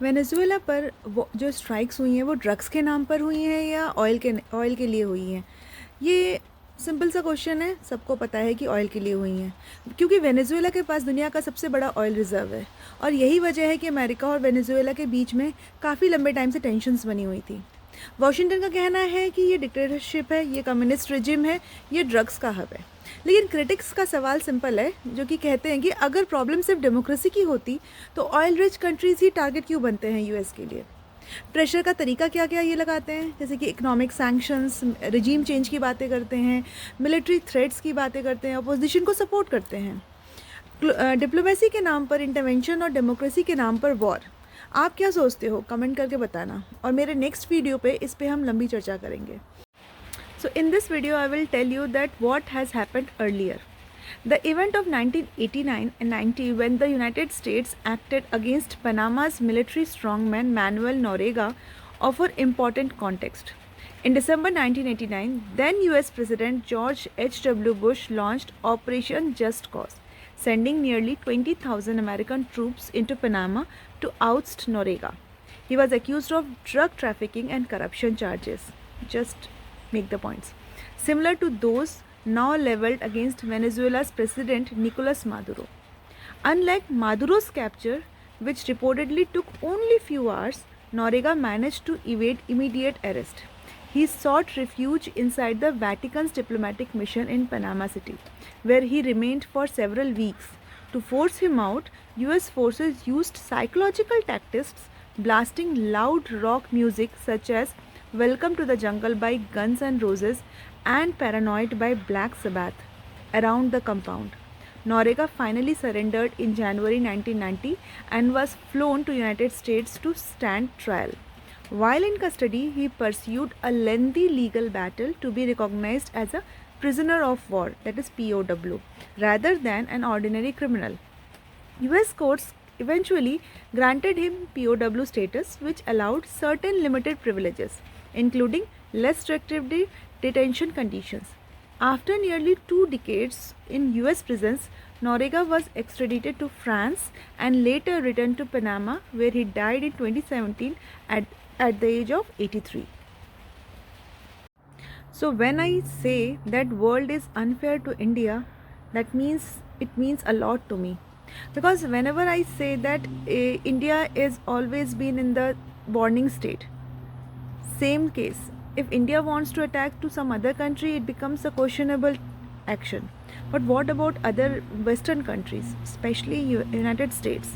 Venezuela पर वो जो स्ट्राइक्स हुई हैं वो ड्रग्स के नाम पर हुई हैं या ऑयल के लिए हुई हैं? ये सिंपल सा क्वेश्चन है, सबको पता है कि ऑयल के लिए हुई हैं, क्योंकि वेनेजुएला के पास दुनिया का सबसे बड़ा ऑयल रिज़र्व है और यही वजह है कि अमेरिका और वेनेजुएला के बीच में काफ़ी लंबे टाइम से टेंशन्स बनी हुई थी। वॉशिंगटन का कहना है कि ये डिक्टेटरशिप है, ये कम्युनिस्ट रिजिम है, ये ड्रग्स का हब है। लेकिन क्रिटिक्स का सवाल सिंपल है, जो कि कहते हैं कि अगर प्रॉब्लम सिर्फ डेमोक्रेसी की होती तो ऑयल रिच कंट्रीज़ ही टारगेट क्यों बनते हैं यूएस के लिए। प्रेशर का तरीका क्या क्या ये लगाते हैं, जैसे कि इकोनॉमिक सैंक्शंस, रिजीम चेंज की बातें करते हैं, मिलिट्री थ्रेट्स की बातें करते हैं, अपोजिशन को सपोर्ट करते हैं, डिप्लोमेसी के नाम पर इंटरवेंशन और डेमोक्रेसी के नाम पर वॉर। आप क्या सोचते हो, कमेंट करके बताना, और मेरे नेक्स्ट वीडियो पे इस पे हम लंबी चर्चा करेंगे। So in this video I will tell you that what has happened earlier. The event of 1989 and 90 when the United States acted against Panama's military strongman Manuel Noriega offer important context. In December 1989, then US President George H.W. Bush launched Operation Just Cause, sending nearly 20,000 American troops into Panama to oust Noriega. He was accused of drug trafficking and corruption charges. Just make the points. Similar to those now leveled against Venezuela's president Nicolas Maduro. Unlike Maduro's capture, which reportedly took only few hours, Noriega managed to evade immediate arrest. He sought refuge inside the Vatican's diplomatic mission in Panama City, where he remained for several weeks. To force him out, US forces used psychological tactics, blasting loud rock music such as Welcome to the Jungle by Guns N' Roses and Paranoid by Black Sabbath around the compound. Noriega finally surrendered in January 1990 and was flown to United States to stand trial. While in custody, he pursued a lengthy legal battle to be recognized as a prisoner of war, that is POW, rather than an ordinary criminal. US courts eventually granted him POW status, which allowed certain limited privileges, including less restrictive detention conditions. After nearly 2 decades in US prisons, Noriega was extradited to France and later returned to Panama, where he died in 2017 at the age of 83. So when I say that world is unfair to India, it means a lot to me, because whenever I say that India is always been in the bonding state, same case, if India wants to attack to some other country, it becomes a questionable action. But what about other Western countries, especially United States?